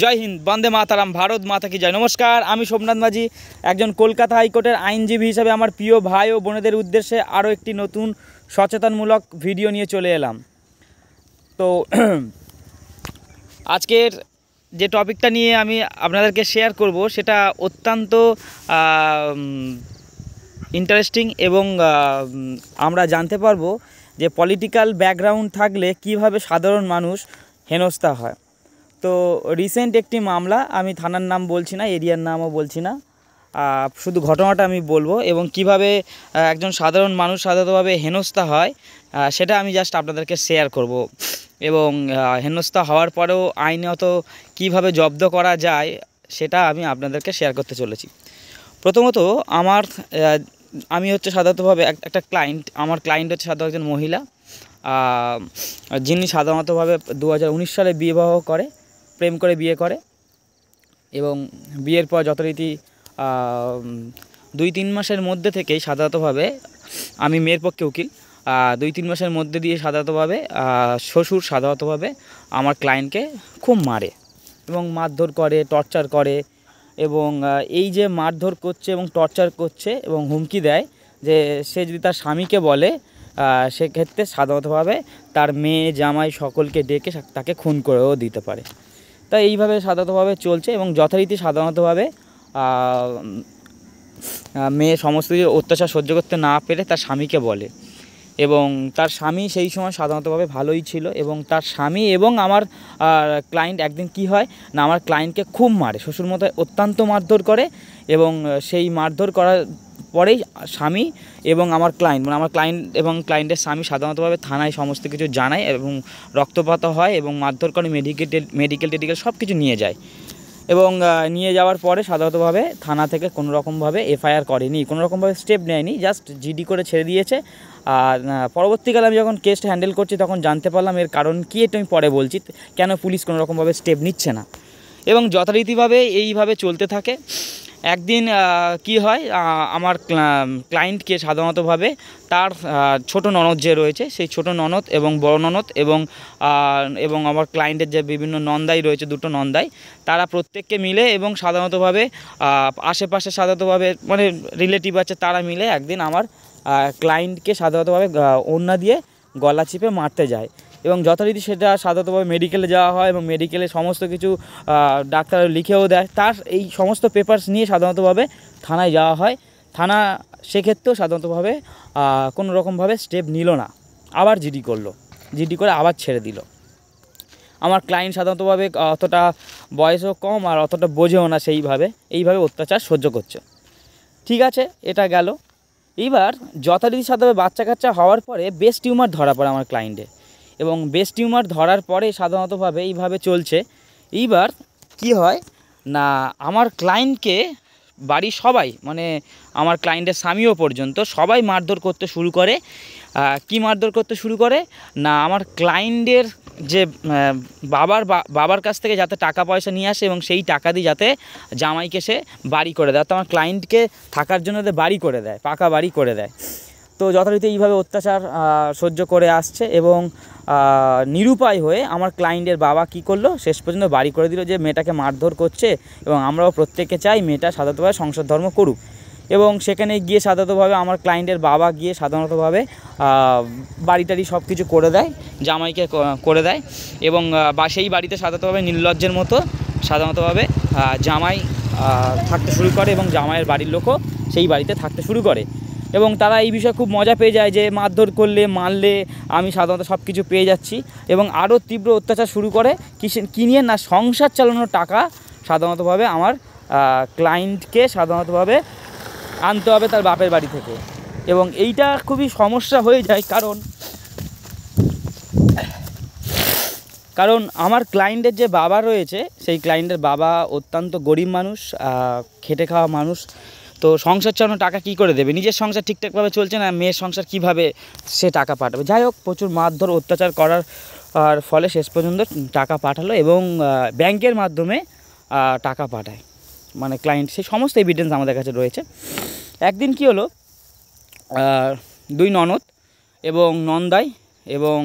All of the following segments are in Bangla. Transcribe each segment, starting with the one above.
জয় হিন্দ, বন্দে মাতারাম, ভারত মাতা কি জয়। নমস্কার, আমি সোমনাথ মাঝি, একজন কলকাতা হাইকোর্টের আইনজীবী হিসাবে আমার প্রিয় ভাই ও বোনেদের উদ্দেশ্যে আরও একটি নতুন সচেতনমূলক ভিডিও নিয়ে চলে এলাম। তো আজকের যে টপিকটা নিয়ে আমি আপনাদেরকে শেয়ার করব সেটা অত্যন্ত ইন্টারেস্টিং এবং আমরা জানতে পারবো যে পলিটিক্যাল ব্যাকগ্রাউন্ড থাকলে কিভাবে সাধারণ মানুষ হেনস্থা হয়। তো রিসেন্ট একটি মামলা, আমি থানার নাম বলছি না, এরিয়ার নামও বলছি না, শুধু ঘটনাটা আমি বলবো এবং কিভাবে একজন সাধারণ মানুষ সাধারণভাবে হেনস্থা হয় সেটা আমি জাস্ট আপনাদেরকে শেয়ার করব। এবং হেনস্থা হওয়ার পরেও আইনত কিভাবে জব্দ করা যায় সেটা আমি আপনাদেরকে শেয়ার করতে চলেছি। প্রথমত আমি হচ্ছে সাধারণতভাবে একটা ক্লায়েন্ট, আমার ক্লায়েন্ট হচ্ছে সাধারণত একজন মহিলা, যিনি সাধারণতভাবে 2019 সালে বিবাহ করে, প্রেম করে বিয়ে করে এবং বিয়ের পর যথারীতি 2-3 মাসের মধ্যে থেকেই সাধারণতভাবে, আমি মেয়ের পক্ষে উকিল, 2-3 মাসের মধ্যে দিয়ে সাধারণতভাবে শ্বশুর সাধারণতভাবে আমার ক্লায়েন্টকে খুব মারে এবং মারধর করে, টর্চার করে। এবং এই যে মারধর করছে এবং টর্চার করছে এবং হুমকি দেয় যে সে যদি তার স্বামীকে বলে সেক্ষেত্রে সাধারণতভাবে তার মেয়ে জামাই সকলকে ডেকে তাকে খুন করেও দিতে পারে। তাই এইভাবে সাধারণতভাবে চলছে এবং যথারীতি সাধারণতভাবে মেয়ে সমস্ত কিছু অত্যাচার সহ্য করতে না পেরে তার স্বামীকে বলে এবং তার স্বামী সেই সময় সাধারণতভাবে ভালোই ছিল এবং তার স্বামী এবং আমার ক্লায়েন্ট একদিন কি হয় না, আমার ক্লায়েন্টকে খুব মারে, শ্বশুর মতো অত্যন্ত মারধর করে এবং সেই মারধর করার পরেই স্বামী এবং আমার ক্লায়েন্ট এবং ক্লায়েন্টের স্বামী সাধারণতভাবে থানায় সমস্ত কিছু জানায় এবং রক্তপাত হয় এবং মারধর করে মেডিকেল সব কিছু নিয়ে যায় এবং নিয়ে যাওয়ার পরে সাধারণতভাবে থানা থেকে কোনো রকমভাবে এফআইআর করেনি, কোনো রকমভাবে স্টেপ নেয়নি, জাস্ট জিডি করে ছেড়ে দিয়েছে। আর পরবর্তীকালে আমি যখন কেসটা হ্যান্ডেল করছি তখন জানতে পারলাম এর কারণ কী, এটা আমি পরে বলছি, কেন পুলিশ কোনো রকমভাবে স্টেপ নিচ্ছে না এবং যথারীতিভাবে এইভাবে চলতে থাকে। একদিন কি হয়, আমার ক্লায়েন্টকে সাধারণতভাবে তার ছোট ননদ যে রয়েছে সেই ছোট ননদ এবং বড় ননদ এবং আমার ক্লায়েন্টের যে বিভিন্ন নন্দাই রয়েছে, দুটো নন্দাই, তারা প্রত্যেককে মিলে এবং সাধারণতভাবে আশেপাশে সাধারণতভাবে মানে রিলেটিভ আছে, তারা মিলে একদিন আমার ক্লায়েন্টকে সাধারণতভাবে ওড়না দিয়ে গলা চিপে মারতে যায় এবং যথারীতি সেটা সাধারণতভাবে মেডিকেলে যাওয়া হয় এবং মেডিকেলে সমস্ত কিছু ডাক্তার লিখেও দেয়। তার এই সমস্ত পেপারস নিয়ে সাধারণতভাবে থানায় যাওয়া হয়। থানা সেক্ষেত্রেও সাধারণতভাবে কোনো রকমভাবে স্টেপ নিল না, আবার জিডি করলো, জিডি করে আবার ছেড়ে দিল। আমার ক্লায়েন্ট সাধারণতভাবে অতটা বয়সও কম আর অতটা বোঝেও না, এইভাবে অত্যাচার সহ্য করছে। ঠিক আছে, এটা গেল। এইবার যথারীতি সাধারণত বাচ্চা কাচ্চা হওয়ার পরে ব্রেস্ট টিউমার ধরা পড়ে আমার ক্লায়েন্টে এবং ব্রেস্ট টিউমার ধরার পরে সাধারণতভাবে এইভাবে চলছে। এইবার কি হয় না, আমার ক্লায়েন্টকে বাড়ির সবাই, মানে আমার ক্লায়েন্টের স্বামীও পর্যন্ত সবাই মারধর করতে শুরু করে। কি মারধর করতে শুরু করে না, আমার ক্লায়েন্টের যে বাবার কাছ থেকে যাতে টাকা পয়সা নিয়ে আসে এবং সেই টাকা দিয়ে যাতে জামাইকে সে বাড়ি করে দেয়, অর্থাৎ আমার ক্লায়েন্টকে থাকার জন্য বাড়ি করে দেয়, পাকা বাড়ি করে দেয়। তো যথারীতি এইভাবে অত্যাচার সহ্য করে আসছে এবং নিরুপায় হয়ে আমার ক্লায়েন্টের বাবা কী করলো, শেষ পর্যন্ত বাড়ি করে দিল যে মেয়েটাকে মারধর করছে এবং আমরাও প্রত্যেকে চাই মেয়েটা সাধারণতভাবে সংসার ধর্ম করুক। এবং সেখানে গিয়ে সাধারণতভাবে আমার ক্লায়েন্টের বাবা গিয়ে সাধারণতভাবে বাড়ি সব কিছু করে দেয়, জামাইকে করে দেয় এবং সেই বাড়িতে সাধারণতভাবে নির্লজ্জের মতো সাধারণতভাবে জামাই থাকতে শুরু করে এবং জামাইয়ের বাড়ির লোকও সেই বাড়িতে থাকতে শুরু করে এবং তারা এই বিষয়ে খুব মজা পেয়ে যায় যে মারধর করলে মারলে আমি সাধারণত সব কিছু পেয়ে যাচ্ছি এবং আরও তীব্র অত্যাচার শুরু করে। কি নিয়ে না, সংসার চালানোর টাকা সাধারণতভাবে আমার ক্লায়েন্টকে সাধারণতভাবে আনতে হবে তার বাপের বাড়ি থেকে এবং এইটা খুবই সমস্যা হয়ে যায় কারণ আমার ক্লায়েন্টের যে বাবা রয়েছে সেই ক্লায়েন্টের বাবা অত্যন্ত গরিব মানুষ, খেটে খাওয়া মানুষ। তো সংসার চালানোর টাকা কী করে দেবে, নিজের সংসার ঠিকঠাকভাবে চলছে না, মেয়ের সংসার কিভাবে সে টাকা পাঠাবে। যাই হোক, প্রচুর মারধর অত্যাচার করার ফলে শেষ পর্যন্ত টাকা পাঠালো এবং ব্যাংকের মাধ্যমে টাকা পাঠায়, মানে ক্লায়েন্ট, সেই সমস্ত এভিডেন্স আমাদের কাছে রয়েছে। একদিন কি হলো, 2 ননদ এবং নন্দাই এবং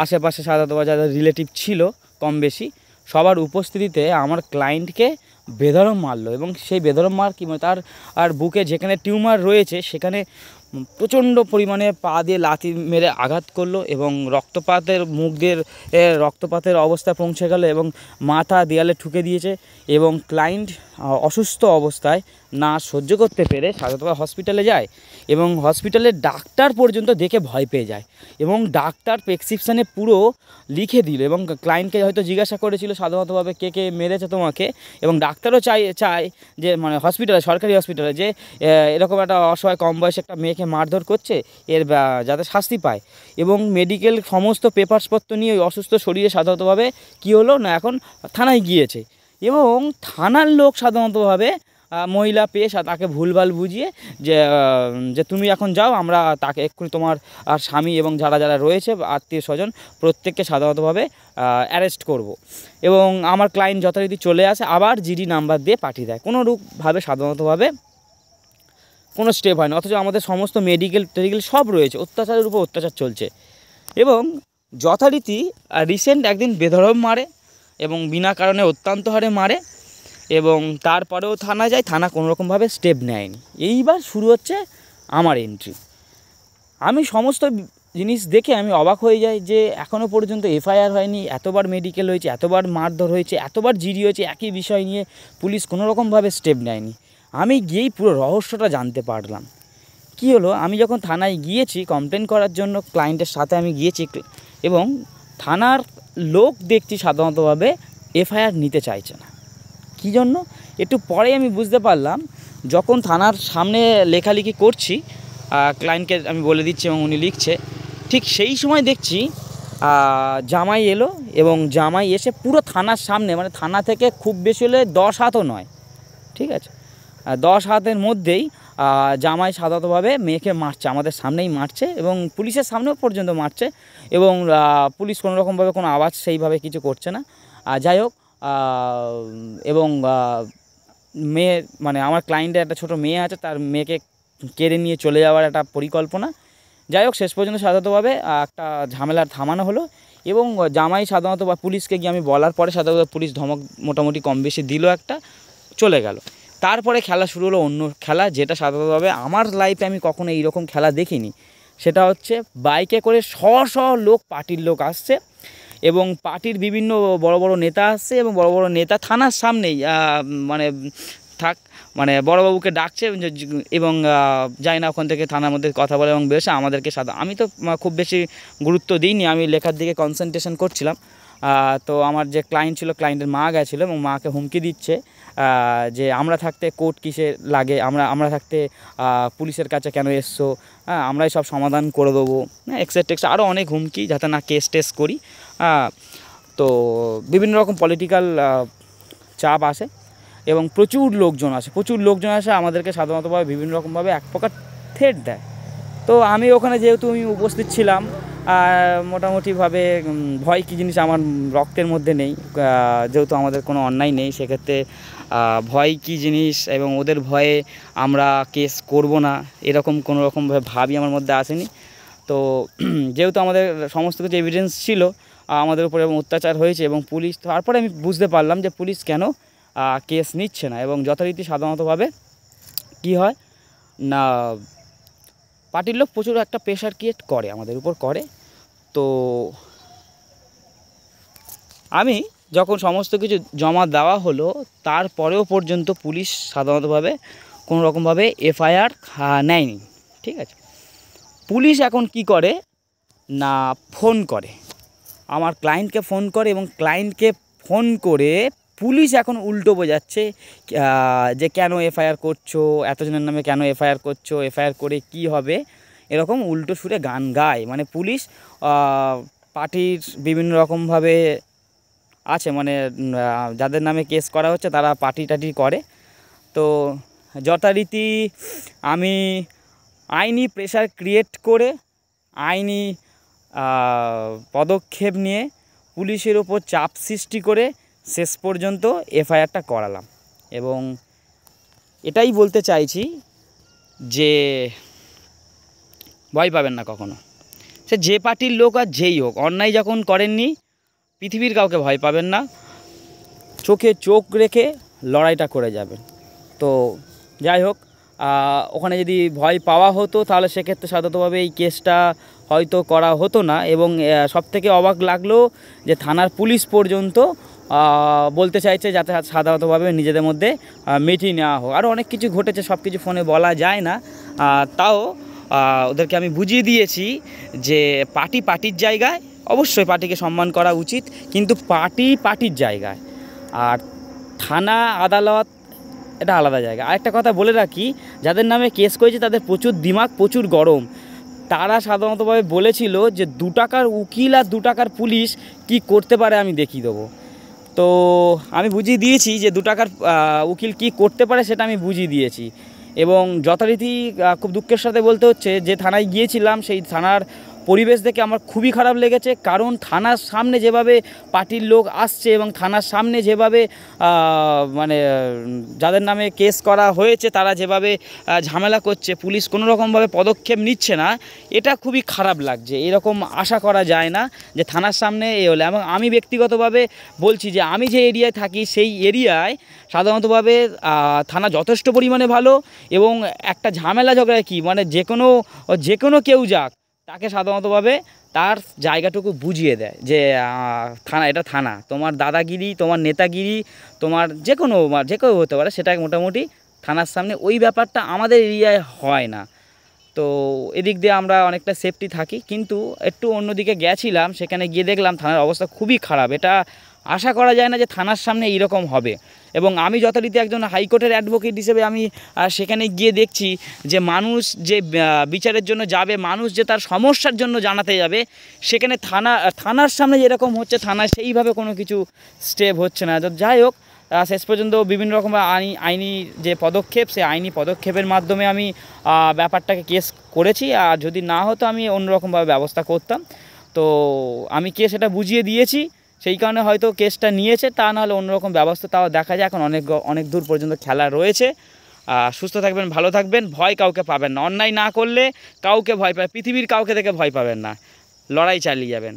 আশেপাশে সাধারণত যারা রিলেটিভ ছিল কম বেশি সবার উপস্থিতিতে আমার ক্লায়েন্টকে বেধড়ক মারলো। এবং সেই বেধড়ক মার কি তার আর বুকে যেখানে টিউমার রয়েছে সেখানে প্রচণ্ড পরিমাণে পা দিয়ে লাথি মেরে আঘাত করলো এবং রক্তপাতের অবস্থা পৌঁছে গেল এবং মাথা দেয়ালে ঠুকে দিয়েছে। এবং ক্লায়েন্ট অসুস্থ অবস্থায় না সহ্য করতে পেরে সাধারণত হসপিটালে যায় এবং হসপিটালের ডাক্তার পর্যন্ত দেখে ভয় পেয়ে যায় এবং ডাক্তার প্রেসক্রিপশানে পুরো লিখে দিল এবং ক্লায়েন্টকে হয়তো জিজ্ঞাসা করেছিল সাধারণতভাবে কে কে মেরেছে তোমাকে, এবং ডাক্তারও চায় যে মানে হসপিটালে, সরকারি হসপিটালে, যে এরকম একটা অসহায় কম বয়সে একটা মেয়েকে মারধর করছে, এর যাতে শাস্তি পায়। এবং মেডিকেল সমস্ত পেপারসপত্র নিয়ে ওই অসুস্থ শরীরে সাধারণতভাবে কী হলো না, এখন থানায় গিয়েছে এবং থানার লোক সাধারণতভাবে মহিলা পেয়ে তাকে ভুলভাল বুঝিয়ে যে তুমি এখন যাও, আমরা তাকে এক্ষুনি তোমার আর স্বামী এবং যারা যারা রয়েছে আত্মীয় স্বজন প্রত্যেককে সাধারণতভাবে অ্যারেস্ট করব। এবং আমার ক্লায়েন্ট যথারীতি চলে আসে, আবার জিডি নাম্বার দিয়ে পাঠিয়ে দেয়। কোনোরূপভাবে সাধারণতভাবে কোনো স্টেপ হয় না, অথচ আমাদের সমস্ত মেডিকেল সব রয়েছে, অত্যাচারের উপর অত্যাচার চলছে। এবং যথারীতি রিসেন্ট একদিন বেধড়ক মারে এবং বিনা কারণে অত্যন্ত হারে মারে এবং তারপরেও থানা যায়, থানা কোনোরকমভাবে স্টেপ নেয়নি। এইবার শুরু হচ্ছে আমার এন্ট্রি। আমি সমস্ত জিনিস দেখে আমি অবাক হয়ে যাই যে এখনও পর্যন্ত এফআইআর হয়নি, এতবার মেডিকেল হয়েছে, এতবার মারধর হয়েছে, এতবার জিডি হয়েছে, একই বিষয় নিয়ে পুলিশ কোনোরকমভাবে স্টেপ নেয়নি। আমি গিয়েই পুরো রহস্যটা জানতে পারলাম। কি হলো, আমি যখন থানায় গিয়েছি কমপ্লেন করার জন্য, ক্লায়েন্টের সাথে আমি গিয়েছি এবং থানার লোক দেখছি সাধারণতভাবে এফআইআর নিতে চাইছে না। কী জন্য একটু পরে আমি বুঝতে পারলাম, যখন থানার সামনে লেখালেখি করছি, ক্লায়েন্টকে আমি বলে দিচ্ছি এবং উনি লিখছে, ঠিক সেই সময় দেখছি জামাই এলো এবং জামাই এসে পুরো থানার সামনে, মানে থানা থেকে খুব বেশি হলে 10 হাতও নয়, ঠিক আছে, 10 হাতের মধ্যেই জামাই সাধারণতভাবে মেয়েকে মারছে, আমাদের সামনেই মারছে এবং পুলিশের সামনেও পর্যন্ত মারছে এবং পুলিশ কোনোরকমভাবে কোনো আওয়াজ সেইভাবে কিছু করছে না। যাই হোক, এবং মেয়ে মানে আমার ক্লায়েন্টের একটা ছোটো মেয়ে আছে, তার মেয়েকে কেড়ে নিয়ে চলে যাওয়ার একটা পরিকল্পনা। যাই হোক, শেষ পর্যন্ত সাধারণতভাবে একটা ঝামেলার থামানো হলো এবং জামাই সাধারণত পুলিশকে গিয়ে আমি বলার পরে সাধারণত পুলিশ ধমক মোটামুটি কম বেশি দিল, একটা চলে গেল। তারপরে খেলা শুরু হলো অন্য খেলা, যেটা সাধারণতভাবে আমার লাইফে আমি কখনো এইরকম খেলা দেখিনি। সেটা হচ্ছে বাইকে করে শ লোক, পার্টির লোক আসছে এবং পার্টির বিভিন্ন বড় বড় নেতা আসছে এবং বড় বড় নেতা থানার সামনেই মানে বড়বাবুকে ডাকছে এবং যাই না, ওখান থেকে থানার মধ্যে কথা বলে এবং বেশ আমাদেরকে আমি তো খুব বেশি গুরুত্ব দিইনি, আমি লেখার দিকে কনসেন্ট্রেশন করছিলাম। তো আমার যে ক্লায়েন্ট ছিল, ক্লায়েন্টের মা গেছিলো এবং মাকে হুমকি দিচ্ছে যে আমরা থাকতে কোর্ট কিসে লাগে, আমরা থাকতে পুলিশের কাছে কেন এসছো, আমরাই সব সমাধান করে দেবো, এক্সেট্রা আরও অনেক হুমকি, যাতে না কেস টেস করি। তো বিভিন্ন রকম পলিটিক্যাল চাপ আসে এবং প্রচুর লোকজন আসে আমাদেরকে সাধারণতভাবে বিভিন্ন রকমভাবে এক প্রকার থ্রেট দেয়। তো আমি ওখানে যেহেতু আমি উপস্থিত ছিলাম, মোটামুটিভাবে ভয় কী জিনিস আমার রক্তের মধ্যে নেই, যেহেতু আমাদের কোনো অন্যায় নেই, সেক্ষেত্রে ভয় কী জিনিস এবং ওদের ভয়ে আমরা কেস করব না এরকম কোনো রকমভাবে ভাবই আমার মধ্যে আসেনি। তো যেহেতু আমাদের সমস্ত কিছু এভিডেন্স ছিল আমাদের উপরে এবং অত্যাচার হয়েছে এবং পুলিশ, তারপরে আমি বুঝতে পারলাম যে পুলিশ কেন কেস নিচ্ছে না। এবং যথারীতি সাধারণতভাবে কী হয় না, পার্টির লোক প্রচুর একটা প্রেশার ক্রিয়েট করে আমাদের উপর করে। তো আমি যখন সমস্ত কিছু জমা দেওয়া হলো, তারপরেও পর্যন্ত পুলিশ সাধারণতভাবে কোনো রকমভাবে এফআইআর নেয়নি, ঠিক আছে। পুলিশ এখন কি করে না, ফোন করে, আমার ক্লায়েন্টকে ফোন করে এবং ক্লায়েন্টকে ফোন করে পুলিশ এখন উল্টো বোঝাচ্ছে যে কেন এফআইআর করছো, এতজনের নামে কেন এফআইআর করছো, এফআইআর করে কি হবে, এরকম উল্টো সুরে গান গায়। মানে পুলিশ পার্টির বিভিন্ন রকমভাবে আছে, মানে যাদের নামে কেস করা হচ্ছে তারা পার্টি টাটি করে। তো যথারীতি আমি আইনি প্রেশার ক্রিয়েট করে আইনি পদক্ষেপ নিয়ে পুলিশের ওপর চাপ সৃষ্টি করে শেষ পর্যন্ত এফআইআরটা করালাম। এবং এটাই বলতে চাইছি যে ভয় পাবেন না কখনো, সে যে পার্টির লোক আর যেই হোক, অন্যায় যখন করেননি পৃথিবীর কাউকে ভয় পাবেন না। চোখে চোখ রেখে লড়াইটা করে যাবেন। তো যাই হোক, ওখানে যদি ভয় পাওয়া হতো তাহলে সেক্ষেত্রে সাধারণতভাবে এই কেসটা হয়তো করা হতো না। এবং সবথেকে অবাক লাগলো যে থানার পুলিশ পর্যন্ত বলতে চাইছে যাতে সাধারণতভাবে নিজেদের মধ্যে মিটিয়ে নেওয়া হোক। আরও অনেক কিছু ঘটেছে, সব কিছু ফোনে বলা যায় না। তাও ওদেরকে আমি বুঝিয়ে দিয়েছি যে পার্টি পার্টির জায়গায়, অবশ্যই পার্টিকে সম্মান করা উচিত, কিন্তু পার্টি পার্টির জায়গায়, আর থানা আদালত এটা আলাদা জায়গা। আরেকটা কথা বলে রাখি, যাদের নামে কেস করেছে তাদের প্রচুর দিমাগ, প্রচুর গরম। তারা সাধারণতভাবে বলেছিল যে 2 টাকার উকিল আর 2 টাকার পুলিশ কি করতে পারে আমি দেখিয়ে দেবো। তো আমি বুঝিয়ে দিয়েছি যে 2 টাকার উকিল কি করতে পারে সেটা আমি বুঝিয়ে দিয়েছি। এবং যথারীতি খুব দুঃখের সাথে বলতে হচ্ছে যে থানায় গিয়েছিলাম, সেই থানার পরিবেশ দেখে আমার খুবই খারাপ লেগেছে। কারণ থানার সামনে যেভাবে পার্টির লোক আসছে এবং থানার সামনে যেভাবে মানে যাদের নামে কেস করা হয়েছে তারা যেভাবে ঝামেলা করছে, পুলিশ কোনো রকমভাবে পদক্ষেপ নিচ্ছে না, এটা খুবই খারাপ লাগছে। এরকম আশা করা যায় না যে থানার সামনে এ হলে। এবং আমি ব্যক্তিগতভাবে বলছি যে আমি যে এরিয়ায় থাকি সেই এরিয়ায় সাধারণতভাবে থানা যথেষ্ট পরিমাণে ভালো। এবং একটা ঝামেলা ঝগড়া কি মানে যে কোনো কেউ যাক, তাকে সাধারণতভাবে তার জায়গাটুকু বুঝিয়ে দেয় যে থানা, এটা থানা, তোমার দাদাগিরি, তোমার নেতাগিরি, তোমার যে কেউ হতে পারে, সেটা মোটামুটি থানার সামনে ওই ব্যাপারটা আমাদের এরিয়ায় হয় না। তো এদিক দিয়ে আমরা অনেকটা সেফটি থাকি। কিন্তু একটু অন্যদিকে গেছিলাম, সেখানে গিয়ে দেখলাম থানার অবস্থা খুবই খারাপ। এটা আশা করা যায় না যে থানার সামনে এইরকম হবে। এবং আমি যথারীতি একজন হাইকোর্টের অ্যাডভোকেট হিসেবে আমি সেখানে গিয়ে দেখছি যে মানুষ যে বিচারের জন্য যাবে, মানুষ যে তার সমস্যার জন্য জানাতে যাবে, সেখানে থানার সামনে যেরকম হচ্ছে, থানায় সেইভাবে কোনো কিছু স্টেপ হচ্ছে না। যাই হোক, শেষ পর্যন্ত বিভিন্ন রকম আইনি যে পদক্ষেপ, সেই আইনি পদক্ষেপের মাধ্যমে আমি ব্যাপারটাকে কেস করেছি। আর যদি না হতো আমি অন্যরকমভাবে ব্যবস্থা করতাম। তো আমি কেস এটা বুঝিয়ে দিয়েছি, সেই কারণে হয়তো কেসটা নিয়েছে, তা নাহলে অন্যরকম ব্যবস্থা তাও দেখা যায়। এখন অনেক দূর পর্যন্ত খেলা রয়েছে। সুস্থ থাকবেন, ভালো থাকবেন, ভয় কাউকে পাবেন না। অন্যায় না করলে কাউকে ভয় পায়, পৃথিবীর কাউকে দেখে ভয় পাবেন না, লড়াই চালিয়ে যাবেন।